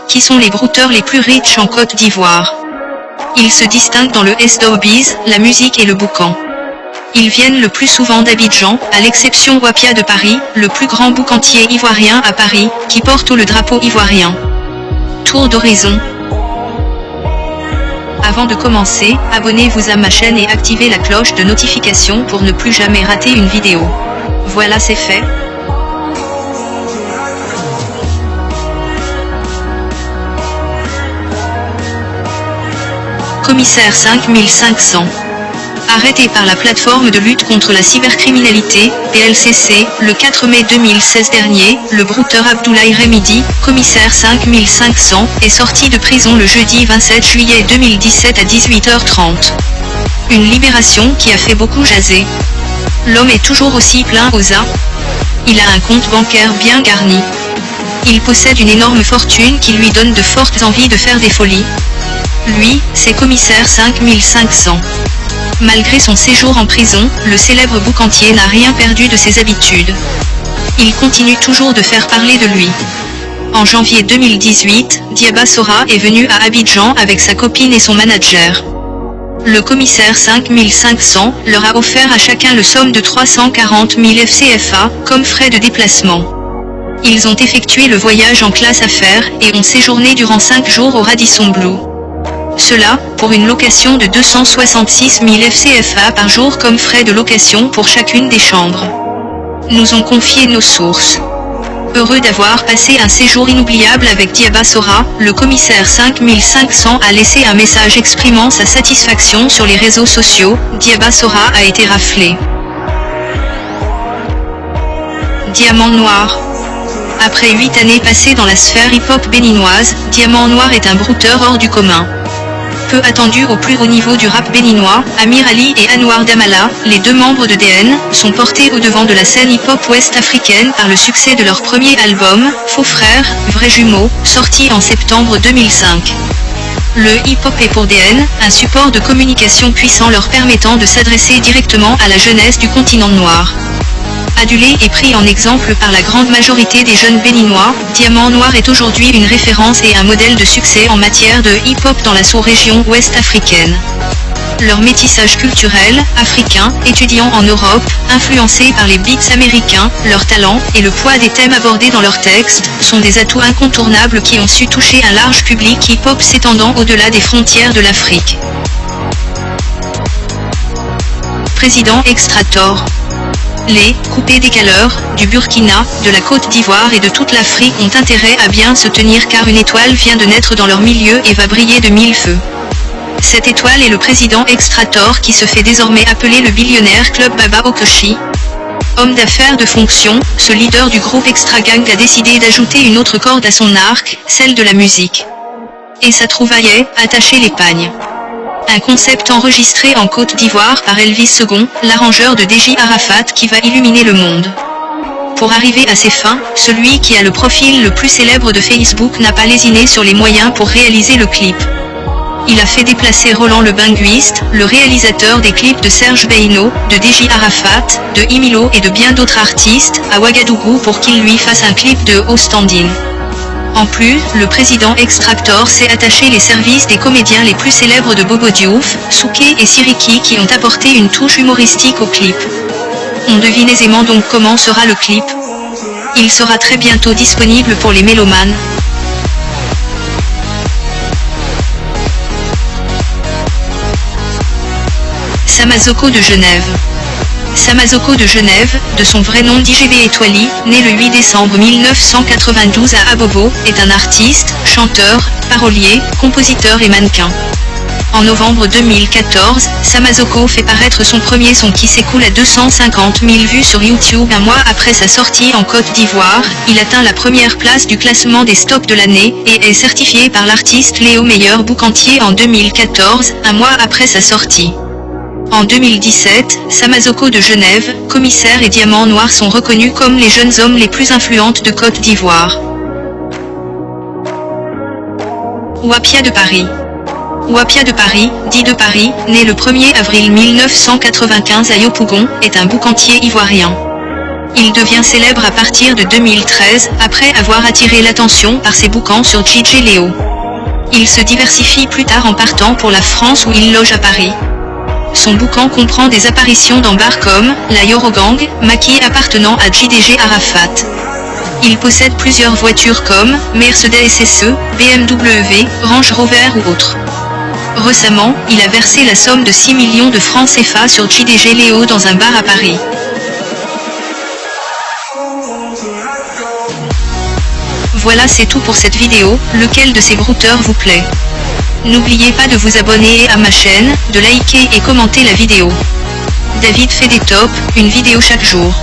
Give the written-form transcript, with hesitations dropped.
qui sont les brouteurs les plus riches en Côte d'Ivoire. Ils se distinguent dans le showbiz, la musique et le boucan. Ils viennent le plus souvent d'Abidjan, à l'exception Wapia de Paris, le plus grand boucantier ivoirien à Paris, qui porte le drapeau ivoirien. Tour d'horizon. Avant de commencer, abonnez-vous à ma chaîne et activez la cloche de notification pour ne plus jamais rater une vidéo. Voilà, c'est fait. Commissaire 5500. Arrêté par la plateforme de lutte contre la cybercriminalité, PLCC, le 4 mai 2016 dernier, le brouteur Abdoulaye Remidi, commissaire 5500, est sorti de prison le jeudi 27 juillet 2017 à 18h30. Une libération qui a fait beaucoup jaser. L'homme est toujours aussi plein aux as. Il a un compte bancaire bien garni. Il possède une énorme fortune qui lui donne de fortes envies de faire des folies. Lui, c'est commissaire 5500. Malgré son séjour en prison, le célèbre boucantier n'a rien perdu de ses habitudes. Il continue toujours de faire parler de lui. En janvier 2018, Diaba Sora est venu à Abidjan avec sa copine et son manager. Le commissaire 5500 leur a offert à chacun le somme de 340 000 FCFA, comme frais de déplacement. Ils ont effectué le voyage en classe affaires et ont séjourné durant 5 jours au Radisson Blu. Cela, pour une location de 266 000 FCFA par jour comme frais de location pour chacune des chambres. Nous ont confié nos sources. Heureux d'avoir passé un séjour inoubliable avec Diaba Sora, le commissaire 5500 a laissé un message exprimant sa satisfaction sur les réseaux sociaux. Diaba Sora a été raflé. Diamant noir. Après 8 années passées dans la sphère hip-hop béninoise, Diamant Noir est un brouteur hors du commun. Peu attendu au plus haut niveau du rap béninois, Amir Ali et Anwar Damala, les deux membres de DN, sont portés au devant de la scène hip-hop ouest-africaine par le succès de leur premier album, Faux Frères, Vrais Jumeaux, sorti en septembre 2005. Le hip-hop est pour DN, un support de communication puissant leur permettant de s'adresser directement à la jeunesse du continent noir. Adulé et pris en exemple par la grande majorité des jeunes béninois, Diamant Noir est aujourd'hui une référence et un modèle de succès en matière de hip-hop dans la sous-région ouest-africaine. Leur métissage culturel, africain, étudiant en Europe, influencé par les beats américains, leur talent, et le poids des thèmes abordés dans leurs textes, sont des atouts incontournables qui ont su toucher un large public hip-hop s'étendant au-delà des frontières de l'Afrique. Président Extrator. Les coupés décaleurs du Burkina, de la Côte d'Ivoire et de toute l'Afrique ont intérêt à bien se tenir car une étoile vient de naître dans leur milieu et va briller de 1000 feux. Cette étoile est le président Extrator qui se fait désormais appeler le billionnaire Club Baba Okoshi. Homme d'affaires de fonction, ce leader du groupe Extra Gang a décidé d'ajouter une autre corde à son arc, celle de la musique. Et sa trouvaille est « Attacher les pagnes ». Un concept enregistré en Côte d'Ivoire par Elvis II, l'arrangeur de DJ Arafat qui va illuminer le monde. Pour arriver à ses fins, celui qui a le profil le plus célèbre de Facebook n'a pas lésiné sur les moyens pour réaliser le clip. Il a fait déplacer Roland le Binguiste, le réalisateur des clips de Serge Beino, de DJ Arafat, de Imilo et de bien d'autres artistes, à Ouagadougou pour qu'il lui fasse un clip de haut standing. En plus, le président Extrator s'est attaché les services des comédiens les plus célèbres de Bobo Diouf, Souké et Siriki qui ont apporté une touche humoristique au clip. On devine aisément donc comment sera le clip. Il sera très bientôt disponible pour les mélomanes. Samazoko de Genève. Samazoko de Genève, de son vrai nom DJB Etoili, né le 8 décembre 1992 à Abobo, est un artiste, chanteur, parolier, compositeur et mannequin. En novembre 2014, Samazoko fait paraître son premier son qui s'écoule à 250 000 vues sur YouTube. Un mois après sa sortie en Côte d'Ivoire, il atteint la première place du classement des stocks de l'année, et est certifié par l'artiste Léo meilleur boucantier en 2014, un mois après sa sortie. En 2017, Samazoko de Genève, commissaire et Diamant Noir sont reconnus comme les jeunes hommes les plus influentes de Côte d'Ivoire. Wapia de Paris. Wapia de Paris, dit de Paris, né le 1er avril 1995 à Yopougon, est un boucantier ivoirien. Il devient célèbre à partir de 2013, après avoir attiré l'attention par ses boucans sur JJ Leo. Il se diversifie plus tard en partant pour la France où il loge à Paris. Son boucan comprend des apparitions dans bars comme la Eurogang, maquis appartenant à JDG Arafat. Il possède plusieurs voitures comme Mercedes SE, BMW, Range Rover ou autres. Récemment, il a versé la somme de 6 millions de francs CFA sur JDG Leo dans un bar à Paris. Voilà, c'est tout pour cette vidéo. Lequel de ces brouteurs vous plaît? N'oubliez pas de vous abonner à ma chaîne, de liker et commenter la vidéo. David fait des tops, une vidéo chaque jour.